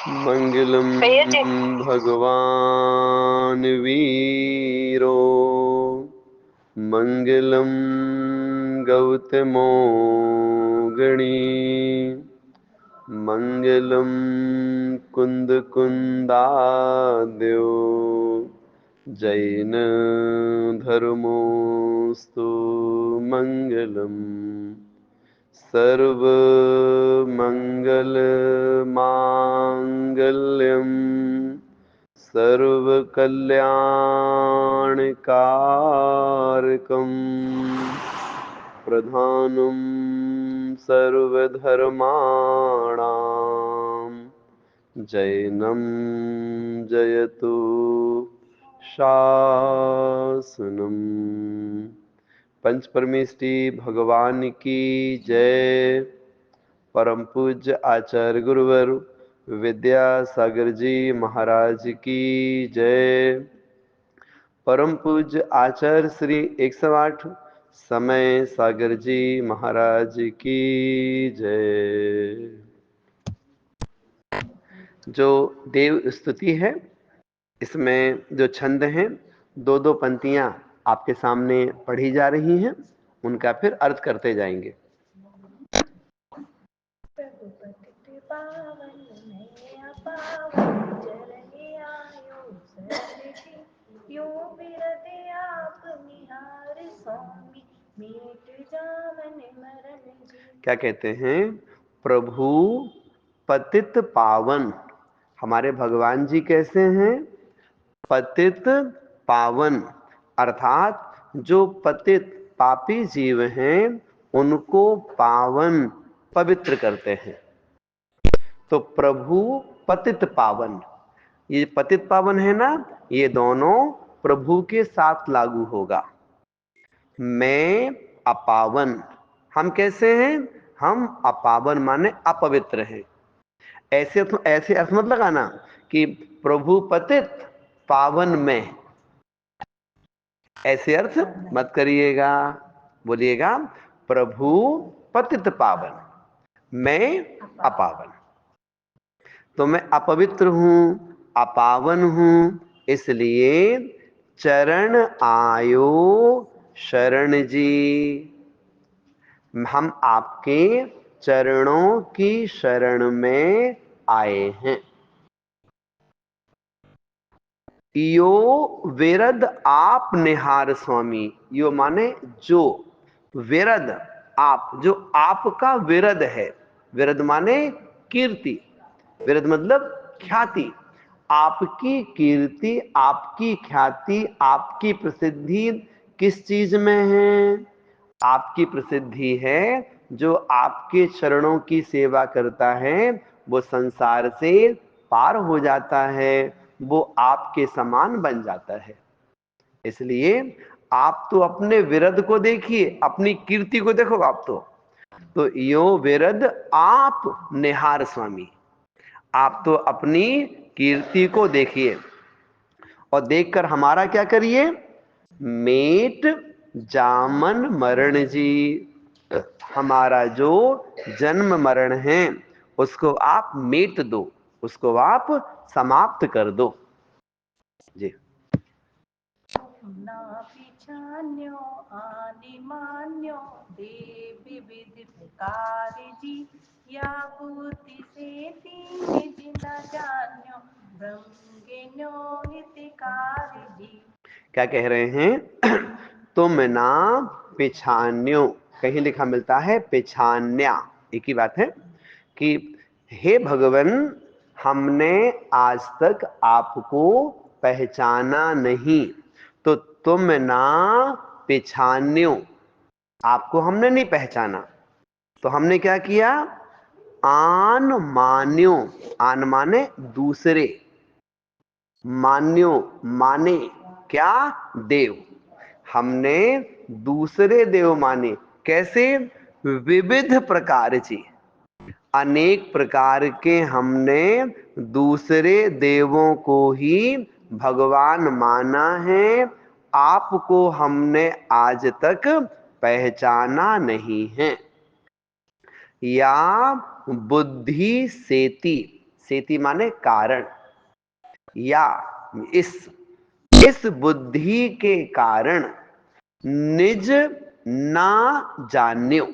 मंगलम भगवान वीरो मंगलम गौतमो गणी मंगलम कुंद कुंदाद्यो जैन धर्मोस्तु मंगलम सर्व मंगल मांगल्यम सर्व कल्याणकारकम प्रधानम सर्वधर्माणां जैनम जयतु शासनम। पंच परमेष्टि भगवान की जय। परम पूज्य आचार्य गुरुवर विद्यासागर जी महाराज की जय। परम पूज्य आचार्य श्री 108 समय सागर जी महाराज की जय। जो देव स्तुति है, इसमें जो छंद हैं, दो दो पंक्तियां आपके सामने पढ़ी जा रही हैं, उनका फिर अर्थ करते जाएंगे। क्या कहते हैं? प्रभु पतित पावन। हमारे भगवान जी कैसे हैं? पतित पावन, अर्थात जो पतित पापी जीव हैं उनको पावन पवित्र करते हैं। तो प्रभु पतित पावन, ये पतित पावन है ना, ये दोनों प्रभु के साथ लागू होगा। मैं अपावन, हम कैसे हैं? हम अपावन माने अपवित्र हैं। ऐसे अर्थ मत लगाना कि प्रभु पतित पावन में, ऐसे अर्थ मत करिएगा। बोलिएगा प्रभु पतित पावन, मैं अपावन। तो मैं अपवित्र हूं, अपावन हूं, इसलिए चरण आयो शरण जी। हम आपके चरणों की शरण में आए हैं। यो विरद आप निहार स्वामी। यो माने जो, विरद आप, जो आपका विरद है। विरद माने कीर्ति, विरद मतलब ख्याति। आपकी कीर्ति, आपकी ख्याति, आपकी प्रसिद्धि किस चीज में है? आपकी प्रसिद्धि है जो आपके चरणों की सेवा करता है वो संसार से पार हो जाता है, वो आपके समान बन जाता है। इसलिए आप तो अपने विरद को देखिए, अपनी कीर्ति को देखो आप तो यो विरद आप निहार स्वामी। आप तो अपनी कीर्ति को देखिए और देखकर हमारा क्या करिए? मेट जामन मरण जी। हमारा जो जन्म मरण है उसको आप मेट दो, उसको आप समाप्त कर दो जी। ना पिछान्यो आनि मान्यो देवी विधि प्रकार जी, या बुद्धि से तीन जिना जान्यो ब्रह्मज्ञो हितकार जी। क्या कह रहे हैं? तुम ना पिछान्यो, कहीं लिखा मिलता है पिछान्या, एक ही बात है कि हे भगवान, हमने आज तक आपको पहचाना नहीं, तो तुम ना पिछान्यो, आपको हमने नहीं पहचाना, तो हमने क्या किया? आन मान्यो, आन माने दूसरे, मान्यो माने क्या? देव। हमने दूसरे देव माने। कैसे? विविध प्रकार जी, अनेक प्रकार के हमने दूसरे देवों को ही भगवान माना है, आपको हमने आज तक पहचाना नहीं है। या बुद्धि सेती, सेति माने कारण, या इस बुद्धि के कारण निज ना जान्यो,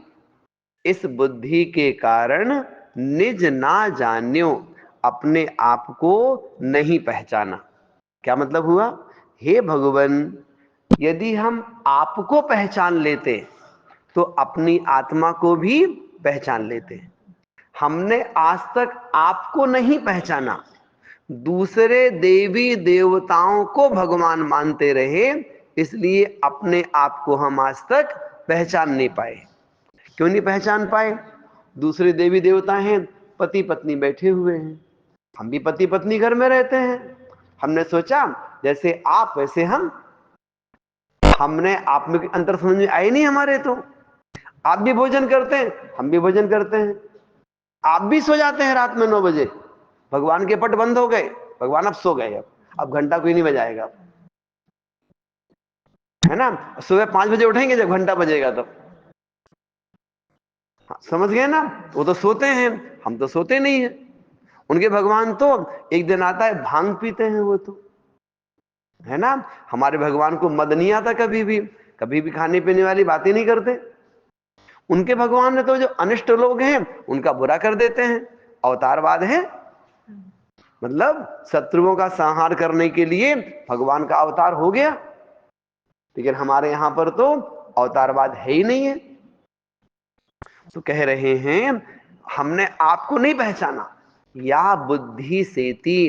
इस बुद्धि के कारण निज ना जान्यो, अपने आप को नहीं पहचाना। क्या मतलब हुआ? हे भगवान, यदि हम आपको पहचान लेते तो अपनी आत्मा को भी पहचान लेते। हमने आज तक आपको नहीं पहचाना, दूसरे देवी देवताओं को भगवान मानते रहे, इसलिए अपने आप को हम आज तक पहचान नहीं पाए। क्यों नहीं पहचान पाए? दूसरे देवी देवता हैं, पति पत्नी बैठे हुए हैं, हम भी पति पत्नी घर में रहते हैं। हमने सोचा जैसे आप वैसे हम, हमने आप में अंतर समझ में आई नहीं हमारे। तो आप भी भोजन करते हैं, हम भी भोजन करते हैं, आप भी सो जाते हैं रात में 9 बजे, भगवान के पट बंद हो गए, भगवान अब सो गए, अब घंटा कोई नहीं बजाएगा, है ना। सुबह 5 बजे उठेंगे जब घंटा बजेगा तब। समझ गए ना? वो तो सोते हैं, हम तो सोते नहीं है। उनके भगवान तो एक दिन आता है भांग पीते हैं वो तो, है ना। हमारे भगवान को मद नहीं आता, कभी भी खाने पीने वाली बातें नहीं करते। उनके भगवान ने तो जो अनिष्ट लोग हैं उनका बुरा कर देते हैं। अवतारवाद है, मतलब शत्रुओं का संहार करने के लिए भगवान का अवतार हो गया। लेकिन हमारे यहां पर तो अवतारवाद है ही नहीं है। तो कह रहे हैं हमने आपको नहीं पहचाना, या बुद्धि सेति,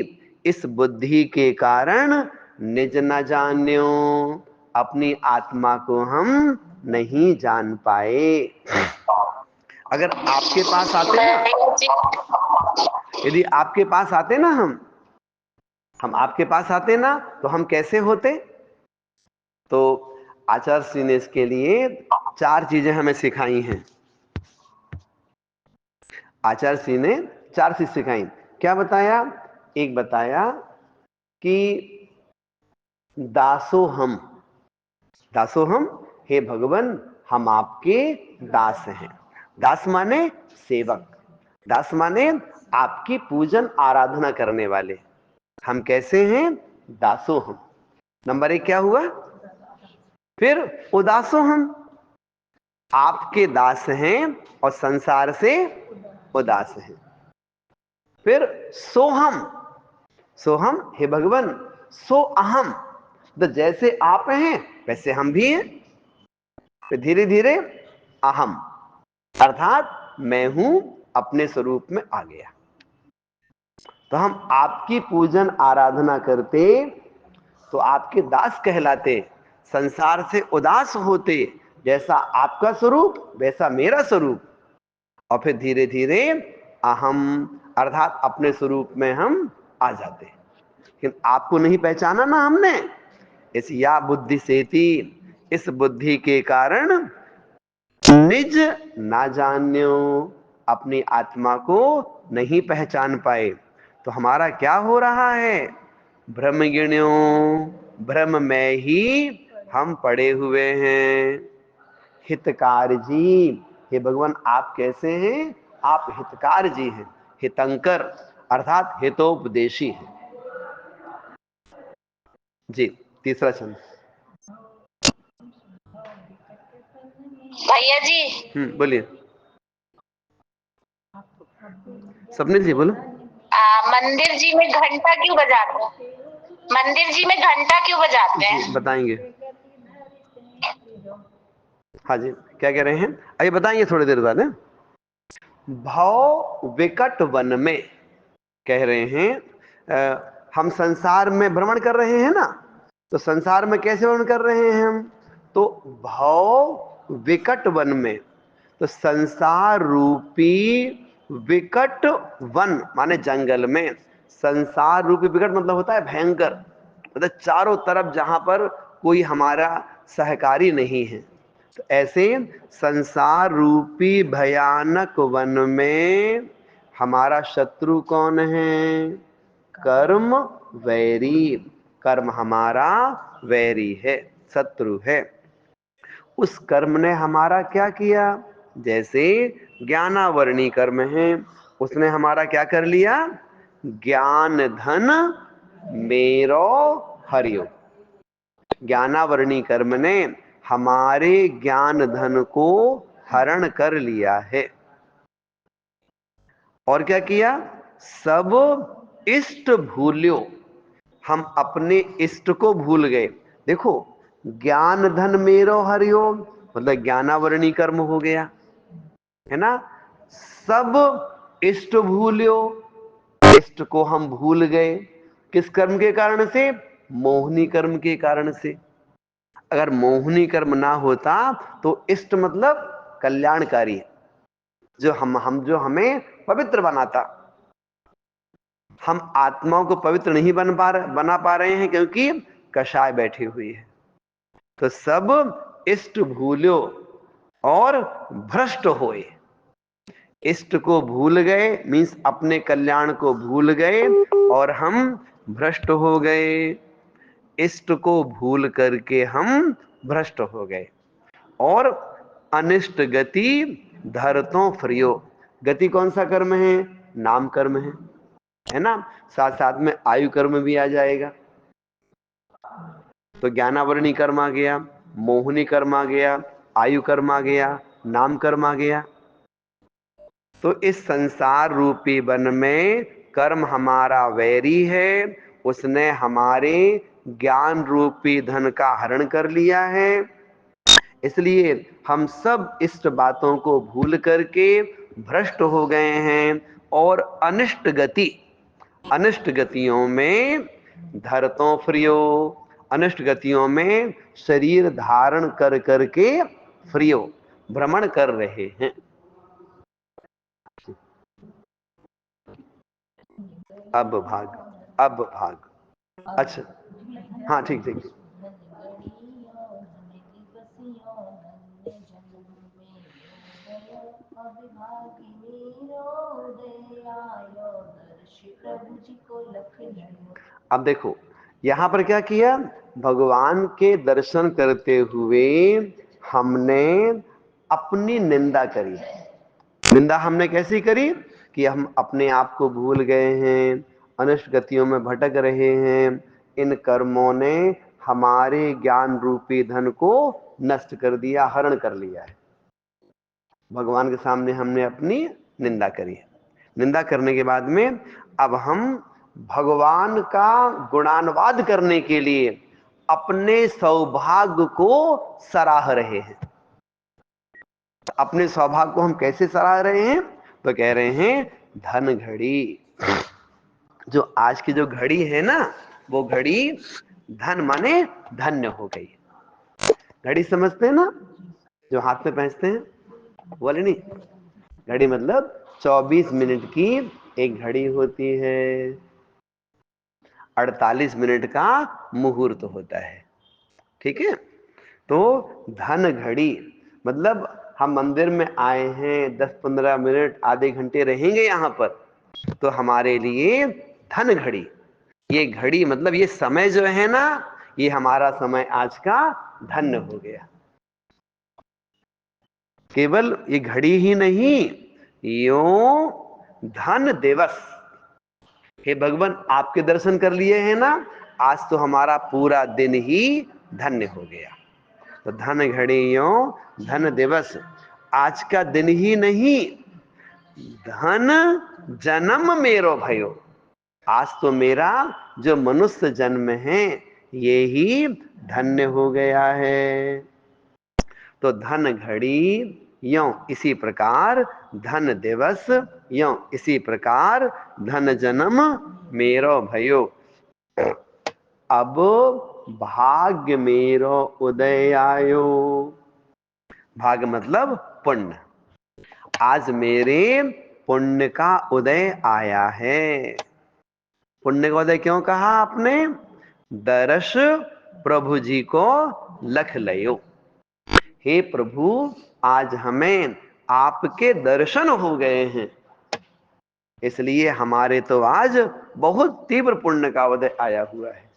इस बुद्धि के कारण निज न जान्यो, अपनी आत्मा को हम नहीं जान पाए। अगर आपके पास आते ना, यदि आपके पास आते ना, हम आपके पास आते ना, तो हम कैसे होते? तो आचार्य श्री ने इसके लिए 4 चीजें हमें सिखाई हैं। आचार्य श्री ने 4 चीज सिखाई। क्या बताया? एक बताया कि दासोहम, दासोहम, हे भगवान हम आपके दास हैं। दास माने सेवक, दास माने आपकी पूजन आराधना करने वाले। हम कैसे हैं? दासोहम। नंबर 1 क्या हुआ? फिर उदासोहम, आपके दास हैं और संसार से उदास हैं। फिर सोहम, सोहम हे भगवान, सो अहम, तो जैसे आप हैं वैसे हम भी हैं। फिर धीरे धीरे अहम, अर्थात मैं हूं, अपने स्वरूप में आ गया। तो हम आपकी पूजन आराधना करते तो आपके दास कहलाते, संसार से उदास होते, जैसा आपका स्वरूप वैसा मेरा स्वरूप। और फिर धीरे धीरे अहम, अर्थात अपने स्वरूप में हम आ जाते। लेकिन आपको नहीं पहचाना ना हमने, इस या बुद्धि सेति, इस बुद्धि के कारण निज ना जान्यो, अपनी आत्मा को नहीं पहचान पाए। तो हमारा क्या हो रहा है? भ्रम गिण्यो, भ्रम में ही हम पड़े हुए हैं। हितकार जी, हे भगवान आप कैसे हैं? आप हितकार जी हैं, हितंकर अर्थात हितोपदेशी हैं। जी, तीसरा छंद। भैया जी। बोलिए। स्वप्निल जी बोलो। मंदिर जी में घंटा क्यों बजाते हैं? मंदिर जी में घंटा क्यों बजाते हैं? बताएंगे। हाँ जी, क्या कह रहे हैं? अभी बताएंगे थोड़ी देर बाद। भाव विकट वन में, कह रहे हैं हम संसार में भ्रमण कर रहे हैं ना, तो संसार में कैसे भ्रमण कर रहे हैं हम? तो भाव विकट वन में, तो संसार रूपी विकट वन माने जंगल में। संसार रूपी विकट मतलब होता है भयंकर, मतलब चारों तरफ जहां पर कोई हमारा सहकारी नहीं है। तो ऐसे संसार रूपी भयानक वन में हमारा शत्रु कौन है? कर्म वैरी, कर्म हमारा वैरी है, शत्रु है। उस कर्म ने हमारा क्या किया? जैसे ज्ञानावरणी कर्म है, उसने हमारा क्या कर लिया? ज्ञान धन मेरो हरियो। ज्ञानावरणी कर्म ने हमारे ज्ञान धन को हरण कर लिया है। और क्या किया? सब इष्ट भूल्यो, हम अपने इष्ट को भूल गए। देखो, ज्ञान धन मेरो हरियो मतलब ज्ञानावरणी कर्म हो गया, है ना। सब इष्ट भूल्यो, इष्ट को हम भूल गए। किस कर्म के कारण से? मोहिनी कर्म के कारण से। अगर मोहिनी कर्म ना होता तो इष्ट मतलब कल्याणकारी, जो जो हमें पवित्र बनाता। हम आत्माओं को पवित्र नहीं बना पा रहे हैं क्योंकि कषाय बैठी हुई है। तो सब इष्ट भूल्यो और भ्रष्ट होए। इष्ट को भूल गए मीन्स अपने कल्याण को भूल गए और हम भ्रष्ट हो गए। इष्ट को भूल करके हम भ्रष्ट हो गए। और अनिष्ट गति धरतो फ्रियो। गति कौन सा कर्म है? नाम कर्म है ना। साथ साथ में आयु कर्म भी आ जाएगा। तो ज्ञानावरणी कर्म आ गया, मोहिनी कर्म आ गया, आयु कर्म आ गया, नाम कर्म आ गया। तो इस संसार रूपी वन में कर्म हमारा वैरी है, उसने हमारे ज्ञान रूपी धन का हरण कर लिया है। इसलिए हम सब इष्ट बातों को भूल करके भ्रष्ट हो गए हैं और अनिष्ट गतियों में धरतों फ्रियो, अनिष्ट गतियों में शरीर धारण कर करके फ्रियो भ्रमण कर रहे हैं। अब भाग। अच्छा, हाँ ठीक ठीक। अब देखो यहां पर क्या किया? भगवान के दर्शन करते हुए हमने अपनी निंदा करी। निंदा हमने कैसी करी? कि हम अपने आप को भूल गए हैं, अनिष्ट गतियों में भटक रहे हैं। इन कर्मों ने हमारे ज्ञान रूपी धन को नष्ट कर दिया, हरण कर लिया है। भगवान के सामने हमने अपनी निंदा करी। निंदा करने के बाद में अब हम भगवान का गुणानुवाद करने के लिए अपने सौभाग्य को सराह रहे हैं। अपने सौभाग्य को हम कैसे सराह रहे हैं? तो कह रहे हैं धन घड़ी। जो आज की जो घड़ी है ना, वो घड़ी धन माने धन्य हो गई। घड़ी समझते हैं ना, जो हाथ में पहनते हैं बोले नहीं। घड़ी मतलब 24 मिनट की एक घड़ी होती है, 48 मिनट का मुहूर्त होता है। ठीक है। तो धन घड़ी मतलब हम मंदिर में आए हैं, 10-15 मिनट आधे घंटे रहेंगे यहां पर, तो हमारे लिए धन घड़ी। ये घड़ी मतलब ये समय जो है ना, ये हमारा समय आज का धन्य हो गया। केवल ये घड़ी ही नहीं, यो धन दिवस। हे भगवान, आपके दर्शन कर लिए हैं ना, आज तो हमारा पूरा दिन ही धन्य हो गया। तो धन घड़ियों धन दिवस, आज का दिन ही नहीं, धन जन्म मेरो भयो। आज तो मेरा जो मनुष्य जन्म है ये ही धन्य हो गया है। तो धन घड़ी यों इसी प्रकार, धन दिवस यों इसी प्रकार, धन जन्म मेरो भयो। अब भाग्य मेरो उदय आयो। भाग्य मतलब पुण्य। आज मेरे पुण्य का उदय आया है। पुण्य का उदय क्यों कहा आपने? दर्श प्रभु जी को लख लयो। हे प्रभु, आज हमें आपके दर्शन हो गए हैं, इसलिए हमारे तो आज बहुत तीव्र पुण्य का उदय आया हुआ है।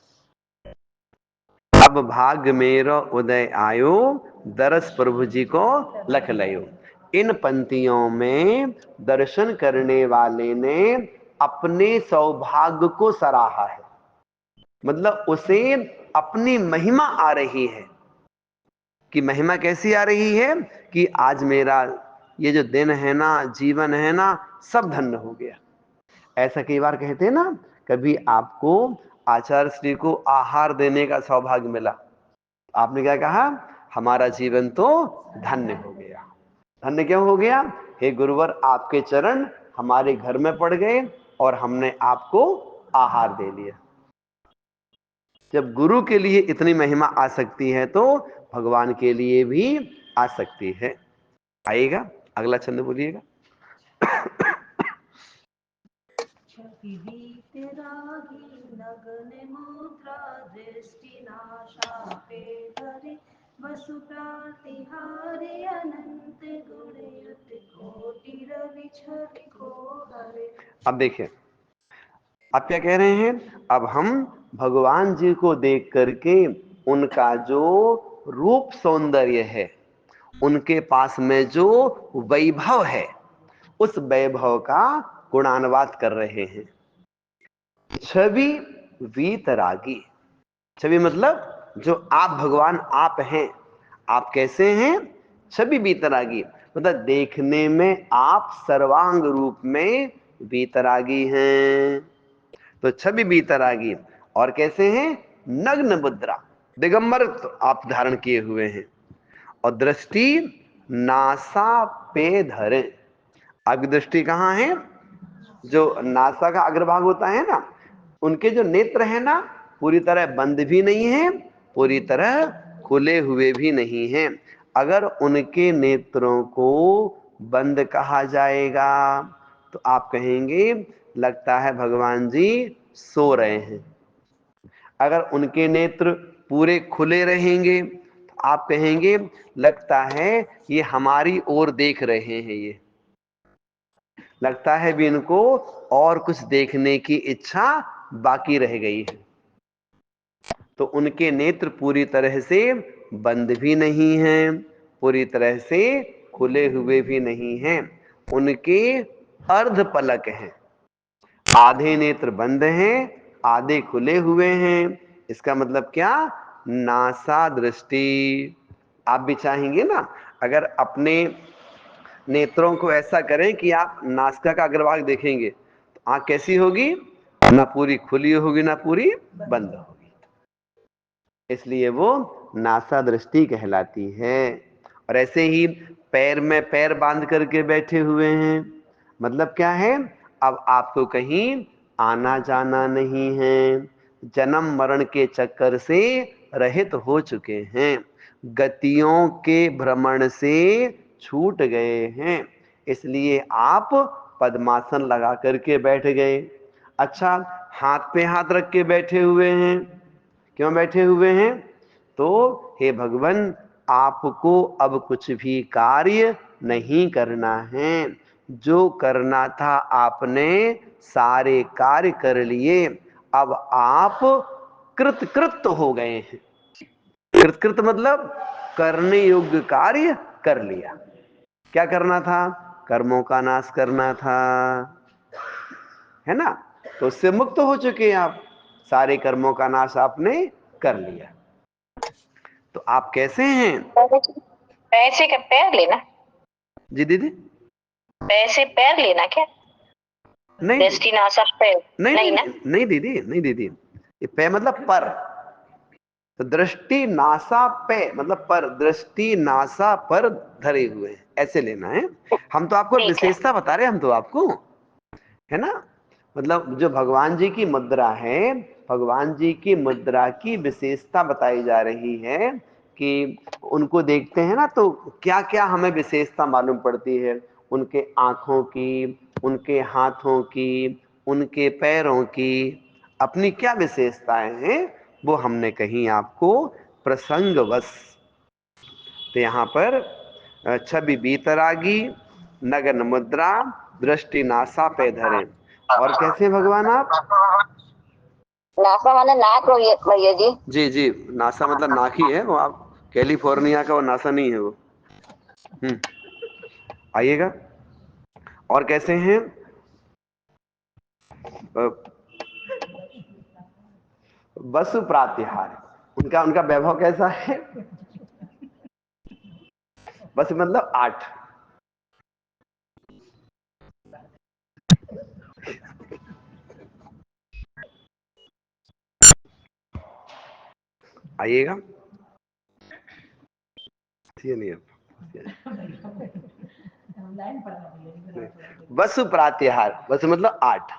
अब भाग्य मेरो उदय आयो, दरस प्रभु जी को लख लयो। इन पंक्तियों में दर्शन करने वाले ने अपने सौभाग्य को सराहा है, मतलब उसे अपनी महिमा आ रही है। कि महिमा कैसी आ रही है कि आज मेरा ये जो दिन है ना, जीवन है ना, सब धन्य हो गया। ऐसा कई बार कहते हैं ना, कभी आपको आचार्य श्री को आहार देने का सौभाग्य मिला, आपने क्या कहा? हमारा जीवन तो धन्य हो गया। धन्य क्यों हो गया? हे गुरुवर, आपके चरण हमारे घर में पड़ गए और हमने आपको आहार दे लिया। जब गुरु के लिए इतनी महिमा आ सकती है तो भगवान के लिए भी आ सकती है। आएगा अगला छंद बोलिएगा। नगन मुद्रा दृष्टि नाशापे धरे वसु प्रतिहारे अनंत गुणयुत कोटि रवि छवि को हरे। अब देखिए, अब क्या कह रहे हैं? अब हम भगवान जी को देख करके उनका जो रूप सौंदर्य है, उनके पास में जो वैभव है, उस वैभव का गुणानुवाद कर रहे हैं। छवि वीतरागी, छवि मतलब जो आप भगवान आप हैं। आप कैसे हैं? छवि वीतरागी, मतलब देखने में आप सर्वांग रूप में वीतरागी हैं। तो छवि वीतरागी, और कैसे हैं? नग्न मुद्रा, दिगंबर आप धारण किए हुए हैं, और दृष्टि नासा पे धरे। आपकी दृष्टि कहाँ है? जो नासा का अग्रभाग होता है ना, उनके जो नेत्र है ना, पूरी तरह बंद भी नहीं है, पूरी तरह खुले हुए भी नहीं हैं। अगर उनके नेत्रों को बंद कहा जाएगा तो आप कहेंगे लगता है भगवान जी सो रहे हैं। अगर उनके नेत्र पूरे खुले रहेंगे तो आप कहेंगे लगता है ये हमारी ओर देख रहे हैं, ये लगता है भी इनको और कुछ देखने की इच्छा बाकी रह गई है। तो उनके नेत्र पूरी तरह से बंद भी नहीं हैं, पूरी तरह से खुले हुए भी नहीं हैं, उनके अर्ध पलक हैं। आधे नेत्र बंद हैं, आधे खुले हुए हैं। इसका मतलब क्या? नासा दृष्टि। आप भी चाहेंगे ना, अगर अपने नेत्रों को ऐसा करें कि आप नासिका का अग्रभाग देखेंगे तो आंख कैसी होगी? ना पूरी खुली होगी ना पूरी बंद होगी। इसलिए वो नासा दृष्टि कहलाती है। और ऐसे ही पैर में पैर बांध करके बैठे हुए हैं, मतलब क्या है? अब आपको कहीं आना जाना नहीं है, जन्म मरण के चक्कर से रहित हो चुके हैं, गतियों के भ्रमण से छूट गए हैं, इसलिए आप पद्मासन लगा करके बैठ गए। अच्छा, हाथ पे हाथ रख के बैठे हुए हैं, क्यों बैठे हुए हैं? तो हे भगवान, आपको अब कुछ भी कार्य नहीं करना है, जो करना था आपने सारे कार्य कर लिए, अब आप कृतकृत हो गए हैं। कृतकृत मतलब करने योग्य कार्य कर लिया। क्या करना था? कर्मों का नाश करना था, है ना? तो उससे मुक्त हो चुके हैं आप, सारे कर्मों का नाश आपने कर लिया। तो आप कैसे हैं? पैसे का पैर लेना? जी दीदी, पैसे पैर लेना क्या? नहीं दृष्टि नासा पैर नहीं नहीं नहीं, ना? नहीं दीदी, नहीं दीदी, ये पे मतलब पर। तो दृष्टि नासा पे मतलब पर, दृष्टि नासा पर धरे हुए हैं, ऐसे लेना है। हम तो आपको ठीक है। विशेषता बता रहे हैं, हम तो आपको, है ना? मतलब जो भगवान जी की मुद्रा है, भगवान जी की मुद्रा की विशेषता बताई जा रही है कि उनको देखते हैं ना तो क्या क्या हमें विशेषता मालूम पड़ती है। उनके आंखों की, उनके हाथों की, उनके पैरों की अपनी क्या विशेषताएं हैं, वो हमने कहीं आपको प्रसंगवश। तो यहाँ पर छवि बीतरागी, नगन मुद्रा, दृष्टि नासा पे धरे। और कैसे भगवान आप? नासा माने नाक हो भैया जी। जी जी, नासा मतलब नाक ही है वो, आप कैलिफोर्निया का वो नासा नहीं है वो। आइएगा। और कैसे हैं? वसु प्रातिहार, उनका उनका वैभव कैसा है? बस मतलब 8। आइएगा, ये नहीं है। वसु प्रातिहार, वसु मतलब 8।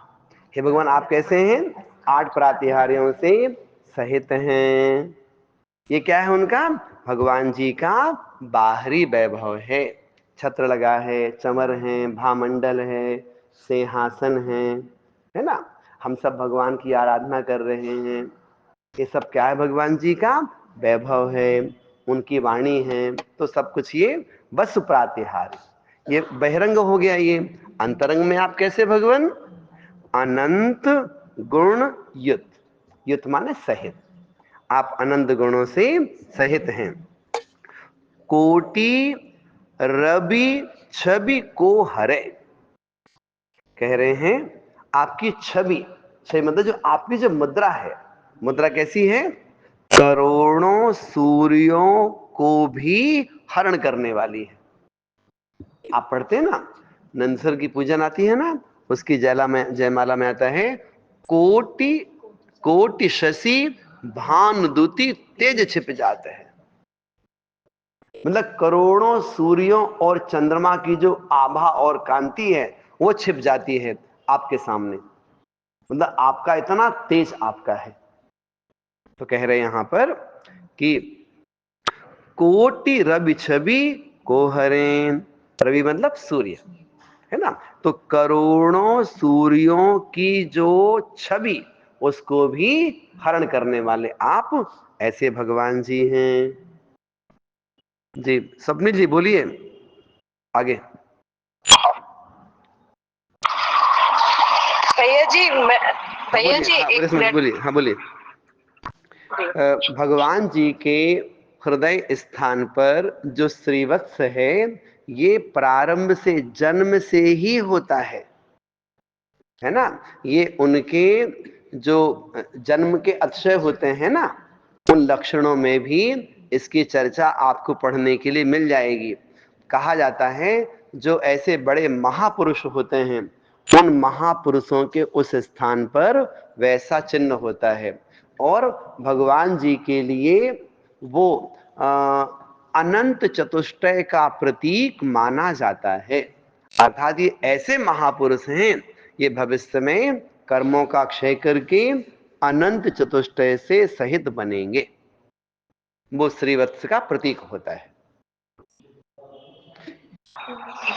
हे भगवान आप कैसे हैं? 8 प्रातिहार्यों से सहित हैं। ये क्या है उनका? भगवान जी का बाहरी वैभव है। छत्र लगा है, चमर है, भामंडल है, सिंहासन है ना। हम सब भगवान की आराधना कर रहे हैं। ये सब क्या है? भगवान जी का वैभव है, उनकी वाणी है। तो सब कुछ ये वसु प्रातिहार, ये बहिरंग हो गया। ये अंतरंग में आप कैसे भगवान? अनंत गुण युत, युत माने सहित, आप अनंत गुणों से सहित हैं। कोटि रवि छवि को हरे, कह रहे हैं आपकी छवि, छवि मतलब जो आपकी जो मुद्रा है, मुद्रा कैसी है? करोड़ों सूर्यों को भी हरण करने वाली है। आप पढ़ते हैं ना, नंदसर की पूजन आती है ना, उसकी जयमाला में आता है कोटि कोटि शशि भानुदूति तेज छिप जाते हैं। मतलब करोड़ों सूर्यों और चंद्रमा की जो आभा और कांति है वो छिप जाती है आपके सामने। मतलब आपका इतना तेज आपका है। तो कह रहे हैं यहां पर कि कोटि रवि छवि को हरें, रवि मतलब सूर्य है ना। तो करोड़ों सूर्यों की जो छवि उसको भी हरण करने वाले आप ऐसे भगवान जी हैं। जी स्वप्निल जी बोलिए आगे। भैया जी हाँ, एक मिनट। बोलिए। हाँ बोलिए। भगवान जी के हृदय स्थान पर जो श्रीवत्स है ये प्रारंभ से, जन्म से ही होता है ना। ये उनके जो जन्म के अक्षय होते हैं ना, उन लक्षणों में भी इसकी चर्चा आपको पढ़ने के लिए मिल जाएगी। कहा जाता है जो ऐसे बड़े महापुरुष होते हैं उन महापुरुषों के उस स्थान पर वैसा चिन्ह होता है। और भगवान जी के लिए वो अनंत चतुष्टय का प्रतीक माना जाता है। अर्थात ये ऐसे महापुरुष हैं, ये भविष्य में कर्मों का क्षय करके अनंत चतुष्टय से सहित बनेंगे। वो श्रीवत्स का प्रतीक होता है।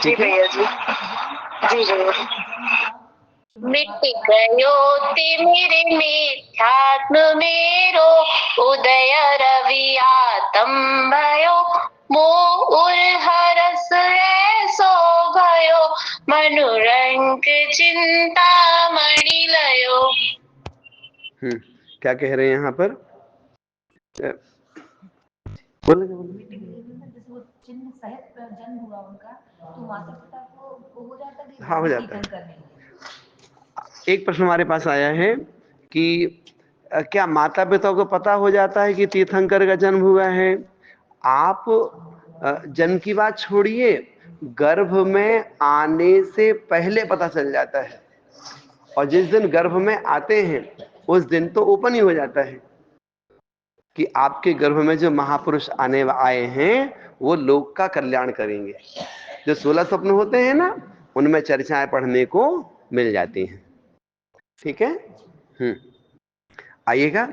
जी भैया जी। जी जरूर। मिट गयो तिमिर मिथ्यात्म मेरो, उदय रवि आतम भयो, मोर हरस ऐसो भयो, मनुरंग चिंता मणि लयो। क्या कह रहे हैं यहाँ पर? चिन्ह सहित जन्म हुआ उनका, तो माता पिता को हो जाता है। हाँ हो जाता है। एक प्रश्न हमारे पास आया है कि क्या माता पिता को पता हो जाता है कि तीर्थंकर का जन्म हुआ है? आप जन्म की बात छोड़िए, गर्भ में आने से पहले पता चल जाता है। और जिस दिन गर्भ में आते हैं उस दिन तो ओपन ही हो जाता है कि आपके गर्भ में जो महापुरुष आए हैं वो लोक का कल्याण करेंगे। जो 16 स्वप्न होते हैं ना, उनमें चर्चाएं पढ़ने को मिल जाती हैं। ठीक है। आइएगा,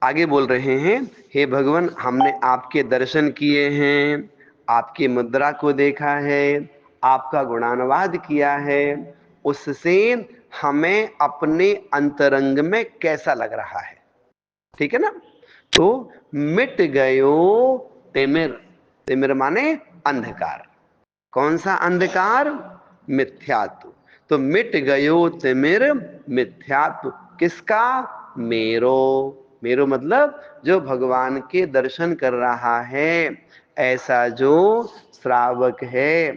आगे बोल रहे हैं हे भगवान हमने आपके दर्शन किए हैं, आपकी मुद्रा को देखा है, आपका गुणानुवाद किया है, उससे हमें अपने अंतरंग में कैसा लग रहा है। ठीक है ना। तो मिट गयो तिमिर, तिमिर माने अंधकार। कौन सा अंधकार? मिथ्यात्व। तो मिट गयो तिमिर मिथ्यात्व, किसका? मेरो। मेरो मतलब जो भगवान के दर्शन कर रहा है, ऐसा जो श्रावक है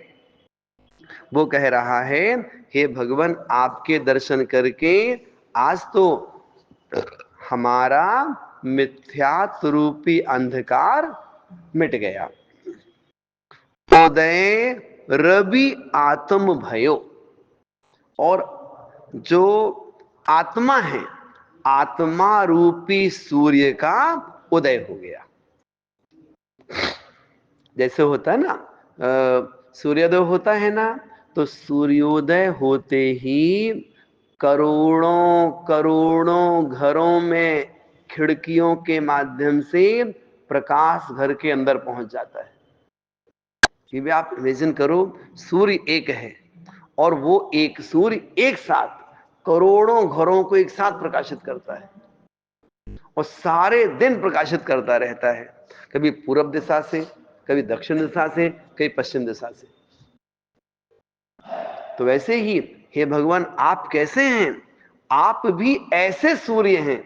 वो कह रहा है हे भगवान आपके दर्शन करके आज तो हमारा मिथ्यात्व रूपी अंधकार मिट गया। उदय रवि आत्म भयो, और जो आत्मा है, आत्मा रूपी सूर्य का उदय हो गया। जैसे होता है ना, सूर्योदय होता है ना, तो सूर्योदय होते ही करोड़ों करोड़ों घरों में खिड़कियों के माध्यम से प्रकाश घर के अंदर पहुंच जाता है। ये भी आप इमेजिन करो, सूर्य एक है और वो एक सूर्य एक साथ करोड़ों घरों को एक साथ प्रकाशित करता है और सारे दिन प्रकाशित करता रहता है, कभी पूर्व दिशा से, कभी दक्षिण दिशा से, कभी पश्चिम दिशा से। तो वैसे ही हे भगवान आप कैसे हैं, आप भी ऐसे सूर्य हैं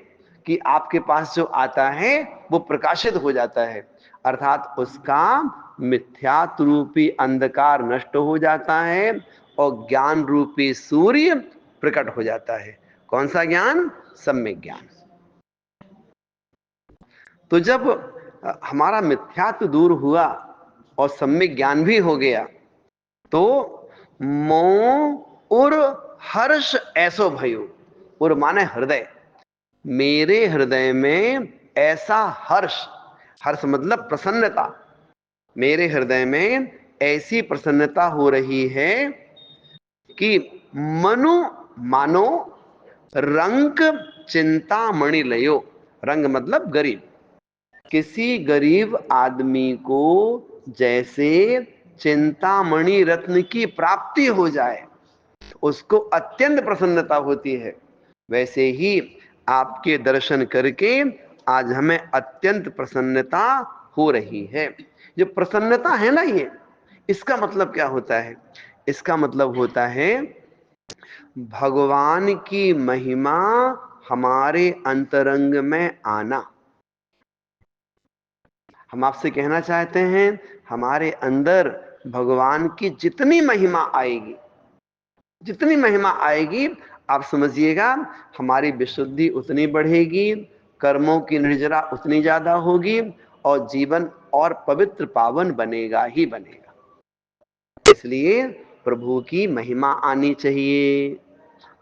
कि आपके पास जो आता है वो प्रकाशित हो जाता है, अर्थात उसका मिथ्यात्व रूपी अंधकार नष्ट हो जाता है और ज्ञान रूपी सूर्य प्रकट हो जाता है। कौन सा ज्ञान? सम्यक ज्ञान। तो जब हमारा मिथ्यात्व दूर हुआ और सम्यक ज्ञान भी हो गया, तो मोह और हर्ष ऐसो भयो, और माने हृदय, मेरे हृदय में ऐसा हर्ष, हर्ष मतलब प्रसन्नता, मेरे हृदय में ऐसी प्रसन्नता हो रही है कि मानो रंग चिंतामणि लयो, रंग मतलब गरीब, किसी गरीब आदमी को जैसे चिंतामणि रत्न की प्राप्ति हो जाए, उसको अत्यंत प्रसन्नता होती है, वैसे ही आपके दर्शन करके आज हमें अत्यंत प्रसन्नता हो रही है। जो प्रसन्नता है ना, ये इसका मतलब क्या होता है? इसका मतलब होता है भगवान की महिमा हमारे अंतरंग में आना। हम आपसे कहना चाहते हैं, हमारे अंदर भगवान की जितनी महिमा आएगी, जितनी महिमा आएगी, आप समझिएगा हमारी विशुद्धि उतनी बढ़ेगी, कर्मों की निर्जरा उतनी ज्यादा होगी और जीवन और पवित्र पावन बनेगा ही बनेगा। इसलिए प्रभु की महिमा आनी चाहिए।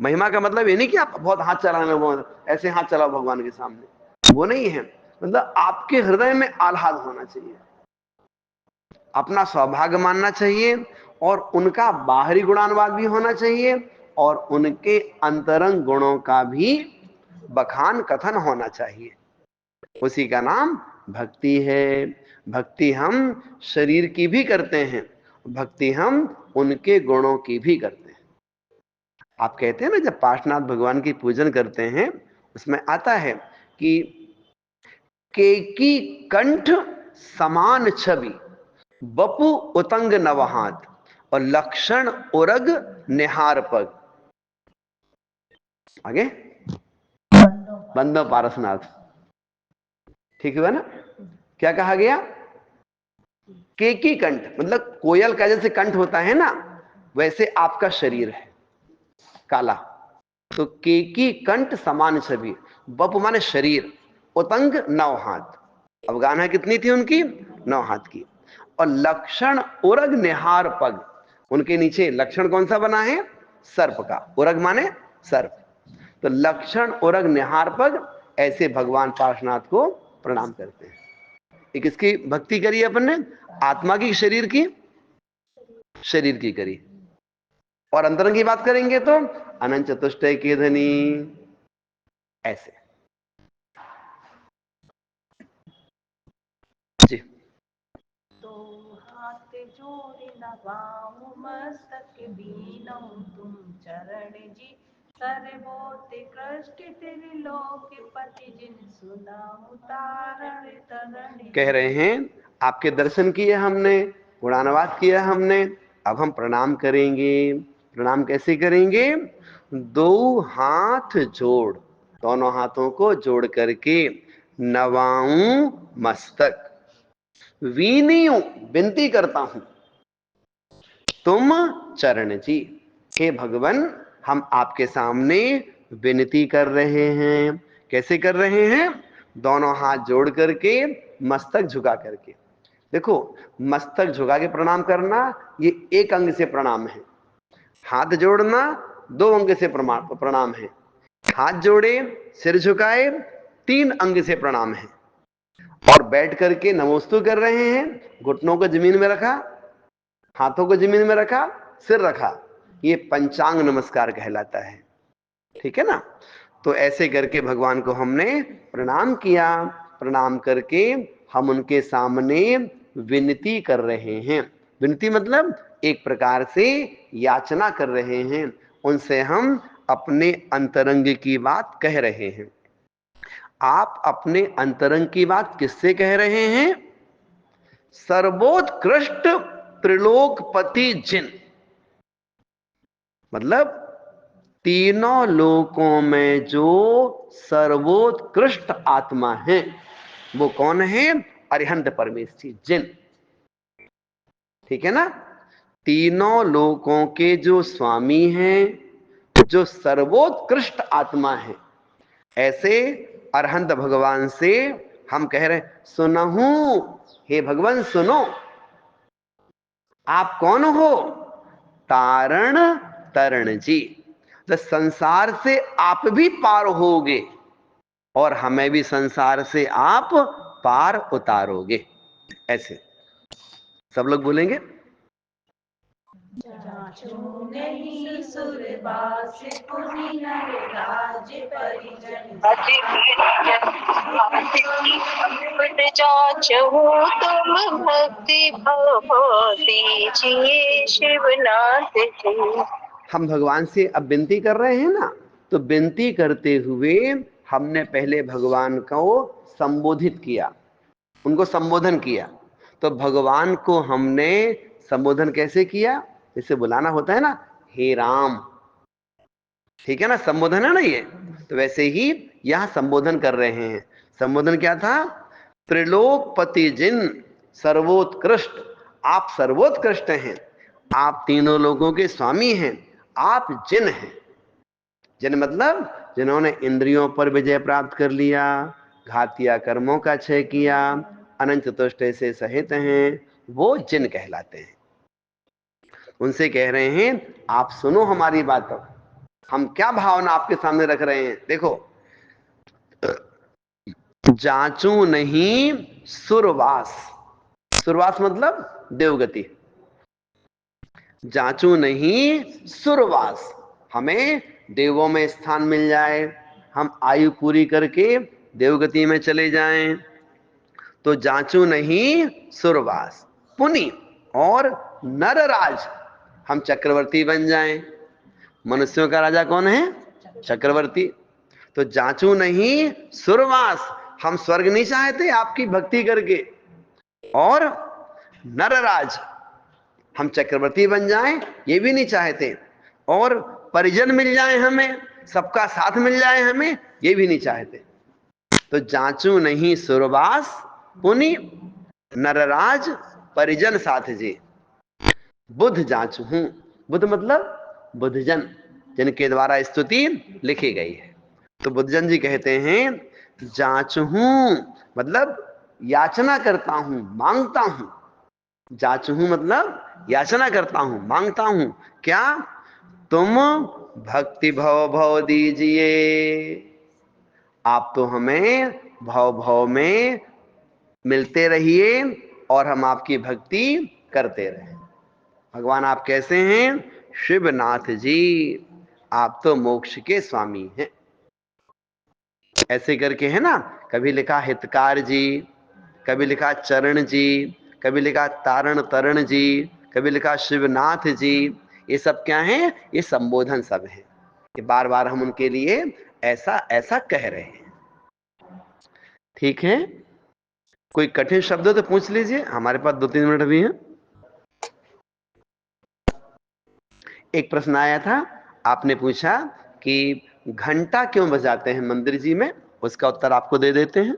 महिमा का मतलब ये नहीं कि आप बहुत हाथ चलाने, बहुत ऐसे हाथ चलाओ भगवान के सामने, वो नहीं है। मतलब आपके हृदय में आह्लाद होना चाहिए, अपना सौभाग्य मानना चाहिए और उनका बाहरी गुणानुवाद भी होना चाहिए और उनके अंतरंग गुणों का भी बखान कथन होना चाहिए। उसी का नाम भक्ति है। भक्ति हम शरीर की भी करते हैं, भक्ति हम उनके गुणों की भी करते हैं। आप कहते हैं ना, जब पार्श्वनाथ भगवान की पूजन करते हैं, उसमें आता है कि केकी कंठ समान छवि, बपु उतंग नवहात और लक्षण उरग निहार पग। आगे बंदो पारसनाथ, ठीक हुआ ना? क्या कहा गया? केकी कंठ मतलब कोयल का जैसे कंठ होता है ना, वैसे आपका शरीर है काला। तो केकी कंठ समान छवि, बप माने शरीर, उतंग 9 हाथ, अब गाना कितनी थी उनकी? 9 हाथ की। और लक्षण उरग निहार पग, उनके नीचे लक्षण कौन सा बना है? सर्प का, उरग माने सर्प। तो लक्षण उरग निहार पग, ऐसे भगवान पार्श्वनाथ को प्रणाम करते हैं। एक इसकी भक्ति करी अपन ने, आत्मा की, शरीर की, शरीर की करी। और अंतरंग की बात करेंगे तो अनंत चतुष्टय के धनी, ऐसे। जी। तो हाथ जोड़े नवाऊं मस्तक बीनऊं तुम चरण जी, सर्वोते कृष्ट त्रिलोक पति जिन सुनाऊं तारण तरण। कह रहे हैं आपके दर्शन किए हमने, गुणानुवाद किया हमने, अब हम प्रणाम करेंगे। प्रणाम कैसे करेंगे? 2 हाथ जोड़, दोनों हाथों को जोड़ करके नवाऊं मस्तक, वीनियूं विनती करता हूं, तुम चरण जी, हे भगवान, हम आपके सामने विनती कर रहे हैं। कैसे कर रहे हैं? दोनों हाथ जोड़ करके, मस्तक झुका करके। देखो, मस्तक झुका के प्रणाम करना ये एक अंग से प्रणाम है, हाथ जोड़ना दो अंग से प्रणाम है। हाथ जोड़े, सिर झुकाए, तीन अंग से प्रणाम है। और बैठ करके नमोस्तु कर रहे हैं, घुटनों को जमीन में रखा, हाथों को जमीन में रखा, सिर रखा, ये पंचांग नमस्कार कहलाता है। ठीक है ना? तो ऐसे करके भगवान को हमने प्रणाम किया। प्रणाम करके हम उनके सामने विनती कर रहे हैं। विनती मतलब एक प्रकार से याचना कर रहे हैं, उनसे हम अपने अंतरंग की बात कह रहे हैं। आप अपने अंतरंग की बात किससे कह रहे हैं? सर्वोत्कृष्ट त्रिलोकपति जिन, मतलब तीनों लोकों में जो सर्वोत्कृष्ट आत्मा है वो कौन है? अरिहंत परमेश्वरी जिन। ठीक है ना? तीनों लोकों के जो स्वामी हैं, जो सर्वोत्कृष्ट आत्मा है, ऐसे अरहंत भगवान से हम कह रहे हैं, सुनहु, हे भगवान सुनो। आप कौन हो? तारण तरण जी। तो संसार से आप भी पार होगे और हमें भी संसार से आप पार उतारोगे। ऐसे सब लोग बोलेंगे। जाचूं नहीं सुरबास पुनि नर राज परिजन जाचहु तुम भक्ति भाव दीजिए शिवनाथ जी। हम भगवान से अब विनती कर रहे हैं ना, तो विनती करते हुए हमने पहले भगवान को संबोधित किया, उनको संबोधन किया। तो भगवान को हमने संबोधन कैसे किया? जैसे बुलाना होता है ना, हे राम। ठीक है ना, संबोधन है ना ये। तो वैसे ही यहां संबोधन कर रहे हैं। संबोधन क्या था? त्रिलोकपति जिन, सर्वोत्कृष्ट, आप सर्वोत्कृष्ट हैं, आप तीनों लोगों के स्वामी हैं, आप जिन हैं। जिन मतलब जिन्होंने इंद्रियों पर विजय प्राप्त कर लिया, घातिया कर्मों का क्षय किया, अनंत चतुष्टय से सहित हैं, वो जिन कहलाते हैं। उनसे कह रहे हैं, आप सुनो हमारी बात। हम क्या भावना आपके सामने रख रहे हैं? देखो, जांचू नहीं सुरवास। सुरवास मतलब देवगति। जांचू नहीं सुरवास, हमें देवों में स्थान मिल जाए, हम आयु पूरी करके देवगति में चले जाएं। तो जांचू नहीं सुरवास पुनि, और नरराज, हम चक्रवर्ती बन जाएं। मनुष्यों का राजा कौन है? चक्रवर्ती। तो जांचू नहीं सुरवास, हम स्वर्ग नहीं चाहते आपकी भक्ति करके, और नरराज, हम चक्रवर्ती बन जाएं ये भी नहीं चाहते, और परिजन मिल जाए हमें, सबका साथ मिल जाए हमें, ये भी नहीं चाहते। तो जांचू नहीं सुरवास पुनि नरराज परिजन साथ जी। बुध जांचू हूं। बुध मतलब बुद्धजन, जिनके द्वारा स्तुति लिखी गई है। तो बुद्धजन जी कहते हैं, जांचू हूं मतलब याचना करता हूं, मांगता हूं। जांचू हूं मतलब याचना करता हूं, मांगता हूं। क्या? तुम भक्ति भव भव दीजिए। आप तो हमें भव भव में मिलते रहिए और हम आपकी भक्ति करते रहें। भगवान आप कैसे हैं? शिवनाथ जी, आप तो मोक्ष के स्वामी हैं। ऐसे करके है ना, कभी लिखा हितकार जी, कभी लिखा चरण जी, कभी लिखा तारण तरण जी, कभी लिखा शिवनाथ जी। ये सब क्या है? ये संबोधन सब है। ये बार बार हम उनके लिए ऐसा ऐसा कह रहे हैं। ठीक है? कोई कठिन शब्द हो तो पूछ लीजिए, हमारे पास 2-3 मिनट भी हैं। एक प्रश्न आया था, आपने पूछा कि घंटा क्यों बजाते हैं मंदिर जी में, उसका उत्तर आपको दे देते हैं।